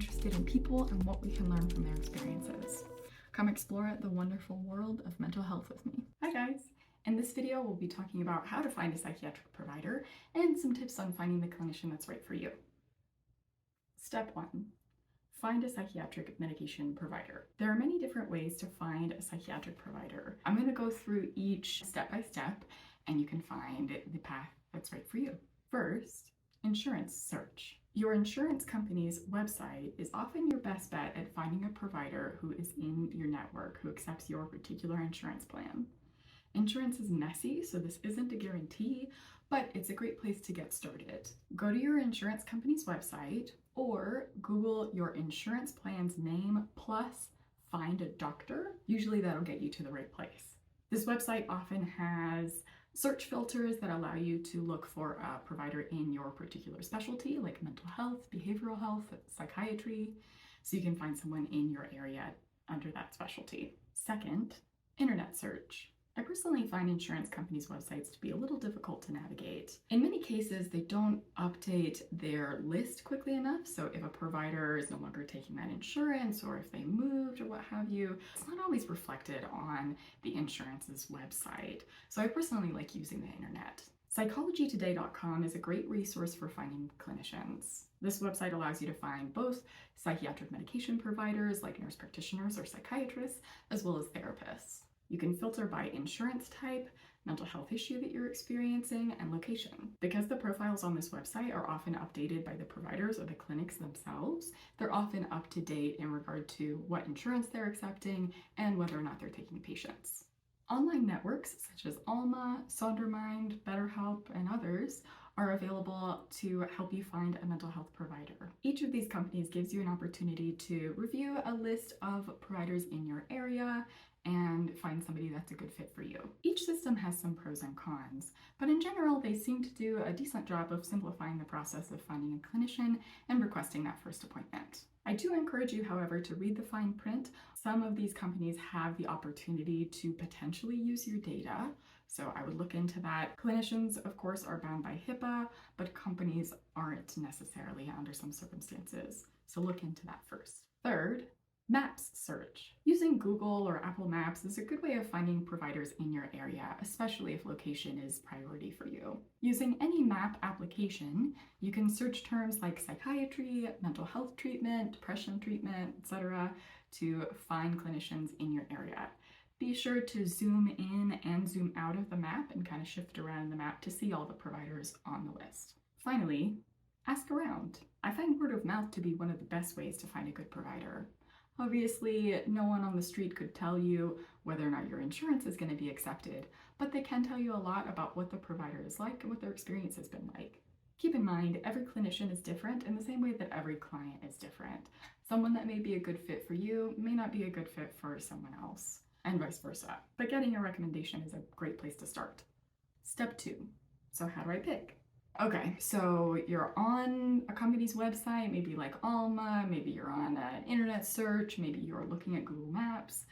interested in people and what we can learn from their experiences. Come explore the wonderful world of mental health with me. Hi guys! In this video, we'll be talking about how to find a psychiatric provider and some tips on finding the clinician that's right for you. Step 1. Find a psychiatric medication provider. There are many different ways to find a psychiatric provider. I'm going to go through each step by step, and you can find the path that's right for you. First, insurance search. Your insurance company's website is often your best bet at finding a provider who is in your network, who accepts your particular insurance plan. Insurance is messy, so this isn't a guarantee, but it's a great place to get started. Go to your insurance company's website or Google your insurance plan's name plus find a doctor. Usually that'll get you to the right place. This website often has search filters that allow you to look for a provider in your particular specialty, like mental health, behavioral health, psychiatry, so you can find someone in your area under that specialty. Second, internet search. I personally find insurance companies' websites to be a little difficult to navigate. In many cases, they don't update their list quickly enough, so if a provider is no longer taking that insurance or if they moved or what have you, it's not always reflected on the insurance's website. So I personally like using the internet. Psychologytoday.com is a great resource for finding clinicians. This website allows you to find both psychiatric medication providers like nurse practitioners or psychiatrists, as well as therapists. You can filter by insurance type, mental health issue that you're experiencing, and location. Because the profiles on this website are often updated by the providers or the clinics themselves, they're often up to date in regard to what insurance they're accepting and whether or not they're taking patients. Online networks such as Alma, Sondermind, BetterHelp, and others are available to help you find a mental health provider. Each of these companies gives you an opportunity to review a list of providers in your area and find somebody that's a good fit for you. Each system has some pros and cons, but in general, they seem to do a decent job of simplifying the process of finding a clinician and requesting that first appointment. I do encourage you, however, to read the fine print. Some of these companies have the opportunity to potentially use your data, so I would look into that. Clinicians, of course, are bound by HIPAA, but companies aren't necessarily under some circumstances, so look into that first. Third, Maps search. Using Google or Apple Maps is a good way of finding providers in your area, especially if location is priority for you. Using any map application, you can search terms like psychiatry, mental health treatment, depression treatment, etc. to find clinicians in your area. Be sure to zoom in and zoom out of the map and kind of shift around the map to see all the providers on the list. Finally, ask around. I find word of mouth to be one of the best ways to find a good provider. Obviously, no one on the street could tell you whether or not your insurance is going to be accepted, but they can tell you a lot about what the provider is like and what their experience has been like. Keep in mind, every clinician is different in the same way that every client is different. Someone that may be a good fit for you may not be a good fit for someone else, and vice versa. But getting a recommendation is a great place to start. Step 2. So how do I pick? Okay, so you're on a company's website, maybe like Alma, maybe you're on an internet search, maybe you're looking at Google Maps,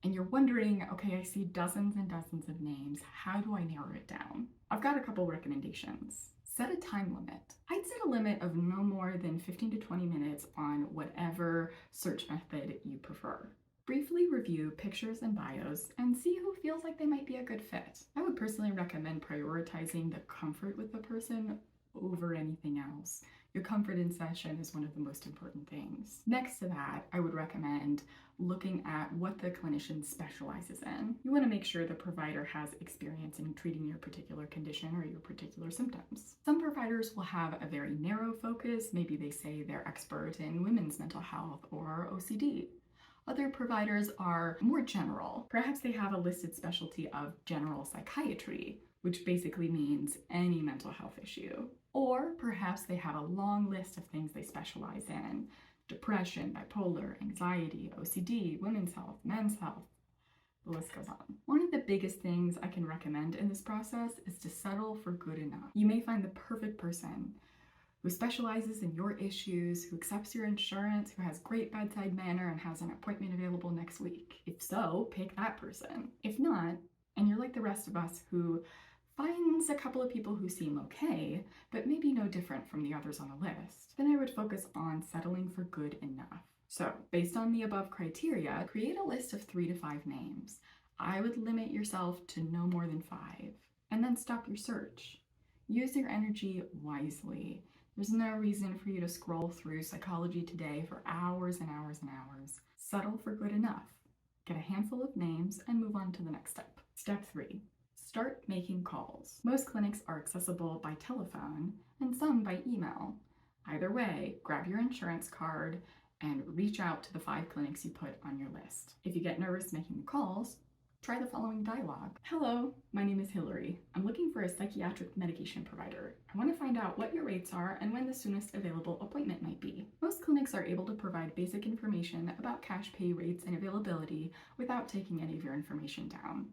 and you're wondering, okay, I see dozens and dozens of names. How do I narrow it down? I've got a couple recommendations. Set a time limit. I'd set a limit of no more than 15 to 20 minutes on whatever search method you prefer. Briefly review pictures and bios and see who feels like they might be a good fit. I would personally recommend prioritizing the comfort with the person over anything else. Your comfort in session is one of the most important things. Next to that, I would recommend looking at what the clinician specializes in. You want to make sure the provider has experience in treating your particular condition or your particular symptoms. Some providers will have a very narrow focus. Maybe they say they're expert in women's mental health or OCD. Other providers are more general. Perhaps they have a listed specialty of general psychiatry, which basically means any mental health issue. Or perhaps they have a long list of things they specialize in: depression, bipolar, anxiety, OCD, women's health, men's health. The list goes on. One of the biggest things I can recommend in this process is to settle for good enough. You may find the perfect person who specializes in your issues, who accepts your insurance, who has great bedside manner, and has an appointment available next week. If so, pick that person. If not, and you're like the rest of us who finds a couple of people who seem okay, but maybe no different from the others on the list, then I would focus on settling for good enough. So, based on the above criteria, create a list of 3 to 5 names. I would limit yourself to no more than 5, and then stop your search. Use your energy wisely. There's no reason for you to scroll through Psychology Today for hours and hours and hours. Settle for good enough. Get a handful of names and move on to the next step. Step 3. Start making calls. Most clinics are accessible by telephone and some by email. Either way, grab your insurance card and reach out to the 5 clinics you put on your list. If you get nervous making the calls, try the following dialogue. Hello, my name is Hillary. I'm looking for a psychiatric medication provider. I want to find out what your rates are and when the soonest available appointment might be. Most clinics are able to provide basic information about cash pay rates and availability without taking any of your information down.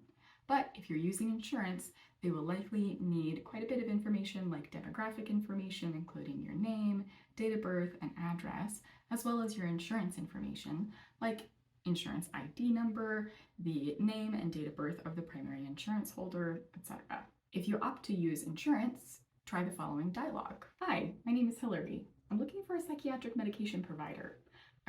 But if you're using insurance, they will likely need quite a bit of information like demographic information, including your name, date of birth, and address, as well as your insurance information, like insurance ID number, the name and date of birth of the primary insurance holder, etc. If you opt to use insurance, try the following dialogue. Hi, my name is Hillary. I'm looking for a psychiatric medication provider.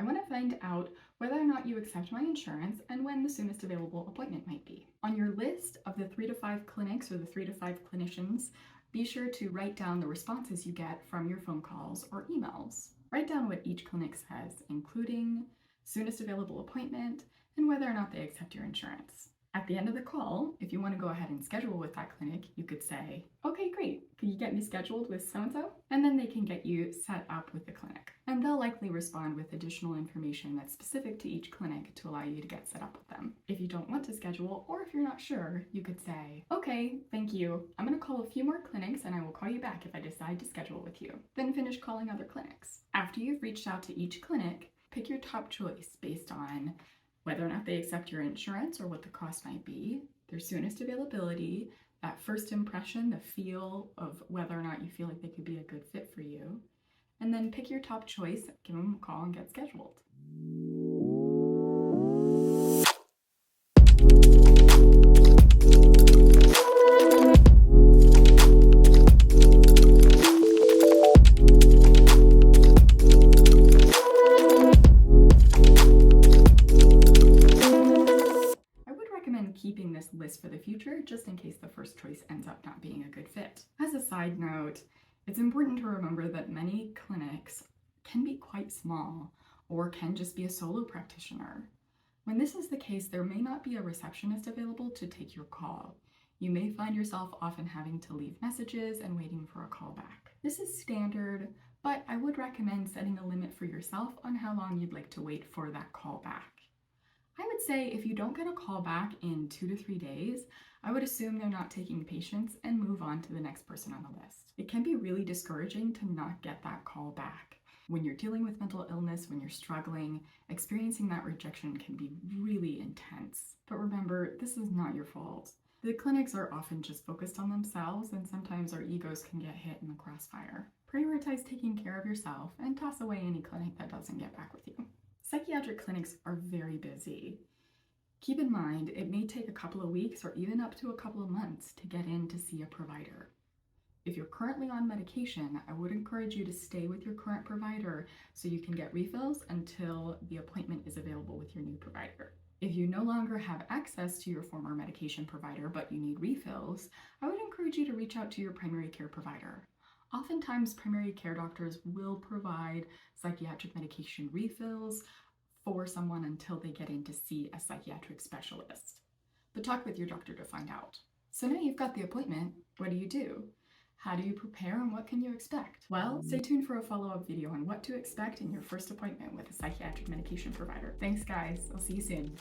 I want to find out whether or not you accept my insurance and when the soonest available appointment might be. On your list of the 3 to 5 clinics or the 3 to 5 clinicians, be sure to write down the responses you get from your phone calls or emails. Write down what each clinic says, including soonest available appointment and whether or not they accept your insurance. At the end of the call, if you want to go ahead and schedule with that clinic, you could say, okay, great, could you get me scheduled with so-and-so? And then they can get you set up with the clinic. And they'll likely respond with additional information that's specific to each clinic to allow you to get set up with them. If you don't want to schedule, or if you're not sure, you could say, okay, thank you. I'm going to call a few more clinics and I will call you back if I decide to schedule with you. Then finish calling other clinics. After you've reached out to each clinic, pick your top choice based on whether or not they accept your insurance or what the cost might be, their soonest availability, that first impression, the feel of whether or not you feel like they could be a good fit for you, and then pick your top choice, give them a call, and get scheduled. Keeping this list for the future just in case the first choice ends up not being a good fit. As a side note, it's important to remember that many clinics can be quite small or can just be a solo practitioner. When this is the case, there may not be a receptionist available to take your call. You may find yourself often having to leave messages and waiting for a call back. This is standard, but I would recommend setting a limit for yourself on how long you'd like to wait for that call back. I would say if you don't get a call back in 2 to 3 days, I would assume they're not taking patients and move on to the next person on the list. It can be really discouraging to not get that call back. When you're dealing with mental illness, when you're struggling, experiencing that rejection can be really intense. But remember, this is not your fault. The clinics are often just focused on themselves, and sometimes our egos can get hit in the crossfire. Prioritize taking care of yourself and toss away any clinic that doesn't get back with you. Psychiatric clinics are very busy. Keep in mind, it may take a couple of weeks or even up to a couple of months to get in to see a provider. If you're currently on medication, I would encourage you to stay with your current provider so you can get refills until the appointment is available with your new provider. If you no longer have access to your former medication provider but you need refills, I would encourage you to reach out to your primary care provider. Oftentimes, primary care doctors will provide psychiatric medication refills for someone until they get in to see a psychiatric specialist. But talk with your doctor to find out. So now you've got the appointment, what do you do? How do you prepare and what can you expect? Well, stay tuned for a follow-up video on what to expect in your first appointment with a psychiatric medication provider. Thanks guys, I'll see you soon.